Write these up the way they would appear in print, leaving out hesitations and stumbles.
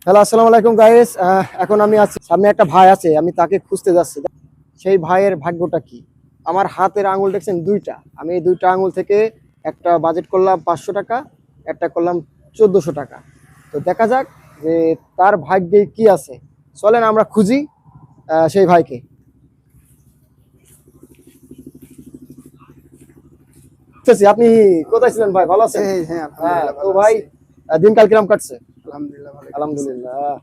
Hello, আসসালামু আলাইকুম guys. এখন আমি আছি, সামনে একটা ভাই আছে, আমি তাকে খুঁজতে যাচ্ছি। সেই ভাইয়ের ভাগ্যটা কি? আমার হাতের আঙুল দেখছেন দুইটা, আমি এই দুইটা আঙুল থেকে একটা বাজেট করলাম 500 টাকা, একটা করলাম 1400 টাকা। তো দেখা যাক যে তার ভাগ্যে কি আছে। চলেন আমরা খুঁজি সেই ভাইকে। বুঝতেছি, আপনি কোথায় ছিলেন ভাই? ভালো আছেন? হ্যাঁ, হ্যাঁ, আলহামদুলিল্লাহ তো ভালো ভাই আছি। দিনকাল কিরম কাটছে? আলহামদুলিল্লাহ ভালো কাটতেছে। আলহামদুলিল্লাহ।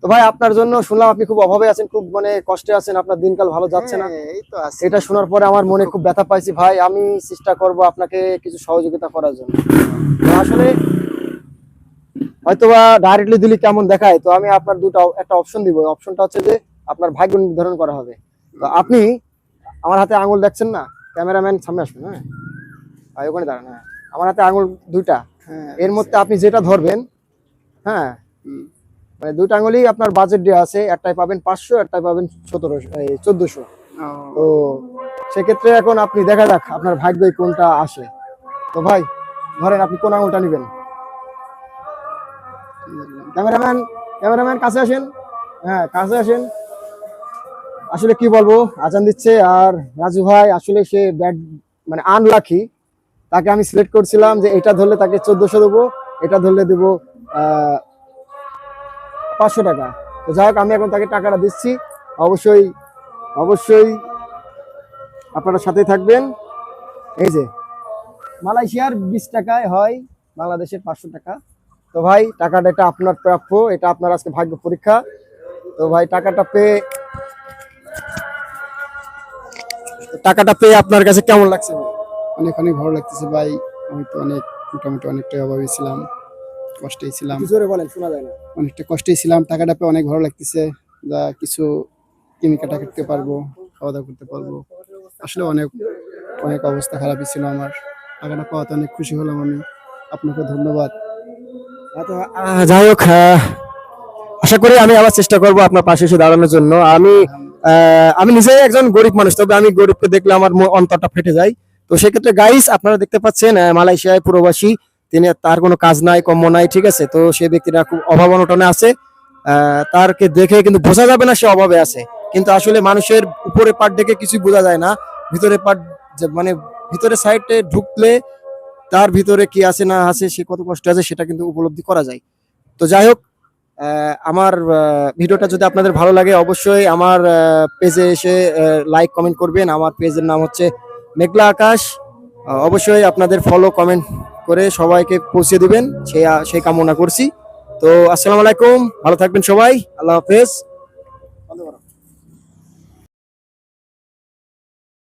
তো ভাই আপনার জন্য শুনলাম আপনি খুব অভাবে আছেন, খুব মানে কষ্টে আছেন, আপনার দিনকাল ভালো যাচ্ছে না। হ্যাঁ, এই তো আছি। এটা শোনার পরে আমার মনে খুব ব্যথা পাইছি ভাই। আমি চেষ্টা করব আপনাকে কিছু সহযোগিতা করার জন্য। তো আসলে হয়তোবা ডাইরেক্টলি দিলে কেমন দেখায়, তো আমি আপনার একটা অপশন দিব। অপশনটা হচ্ছে যে আপনার ভাগ্য নির্ধারণ করা হবে। তো আপনি আমার হাতে আঙুল দেখছেন না, ক্যামেরাম্যান সামনে আসবেন। হ্যাঁ ভাই, ওখানে দাঁড়ান। হ্যাঁ, আমার হাতে আঙুল দুইটা, হ্যাঁ, এর মধ্যে আপনি যেটা ধরবেন, হ্যাঁ হুম, মানে দুইটা আঙুলই আপনার বাজেট দেওয়া আছে। একটাই পাবেন 500, একটাই পাবেন 1400। তো ও, সেক্ষেত্রে এখন আপনি দেখা যাক আপনার ভাগ্যে কোনটা আসে। তো ভাই ধরেন, আপনি কোন আঙুলটা নেবেন? বুঝলাম। ক্যামেরাম্যান, ক্যামেরাম্যান কাছে আসেন। হ্যাঁ, কাছে আসেন। আসলে কি বলবো, আজান দিচ্ছে। আর রাজু ভাই আসলে সে ব্যাড, মানে আনলাকি। তাকে আমি সিলেক্ট করছিলাম যে এটা ধরলে তাকে 1400 দেবো, এটা ধরলে দেবো 500 টাকা। তো যাই হোক, আমি এখন তাকে টাকাটা দিচ্ছি। অবশ্যই অবশ্যই আপনারা সাথে থাকবেন। এই যে মালয়েশিয়ার 20 টাকায় হয় বাংলাদেশের 500 টাকা। তো ভাই টাকাটা এটা আপনার প্রাপ্য, এটা আপনার আজকে ভাগ্য পরীক্ষা। তো ভাই টাকাটা পেয়ে আপনার কাছে কেমন লাগছে ভাই? অনেক অনেক ভালো লাগতেছে ভাই। আমি তো মোটামুটি অনেকটাই অভাবী ছিলাম, কষ্টেই ছিলাম। একটু জোরে বলেন, শোনা যায় না। অনেকটা কষ্টেই ছিলাম, টাকাটা পেয়ে অনেক ভালো লাগতেছে। যা কিছু কেনাকাটা করতে পারবো, খাওয়া দাওয়া করতে পারবো। আসলে অনেক অনেক অবস্থা খারাপই ছিল আমার। টাকাটা পাওয়াতে অনেক খুশি হলাম আমি। আপনাকে ধন্যবাদ। তো যাই হোক, আশা করি আমি আবার চেষ্টা করব আপনার পাশে এসে দাঁড়ানোর জন্য। আমি নিজেই একজন গরিব মানুষ, তবে আমি গরিবকে দেখলে আমার অন্তরটা ফেটে যায়। তো সেক্ষেত্রে গাইস, আপনারা দেখতে পাচ্ছেন মালয়েশিয়ায় প্রবাসী, তিনি, তার কোনো কাজ নাই, কর্ম নাই, ঠিক আছে। তো সেই ব্যক্তিটা খুব অভাব অনটনে আছে। তারকে দেখে কিন্তু বোঝা যাবে না সে অভাবে আছে, কিন্তু আসলে মানুষের উপরে পাট দেখে কিছুই বোঝা যায় না। ভিতরে পাট, মানে ভিতরে সাইডে ঢুকলে তার ভিতরে কি আছে না আছে, সে কত কষ্ট আছে, সেটা কিন্তু উপলব্ধি করা যায়। তো যাই হোক, আমার ভিডিওটা যদি আপনাদের ভালো লাগে, অবশ্যই আমার পেজে এসে লাইক কমেন্ট করবেন। আমার পেজের নাম হচ্ছে মেঘলা আকাশ। অবশ্যই আপনাদের ফলো কমেন্ট করে সবাইকে পৌঁছে দিবেন, সেই কামনা করছি। তো আসসালামু আলাইকুম, ভালো থাকবেন সবাই, আল্লাহ হাফেজ।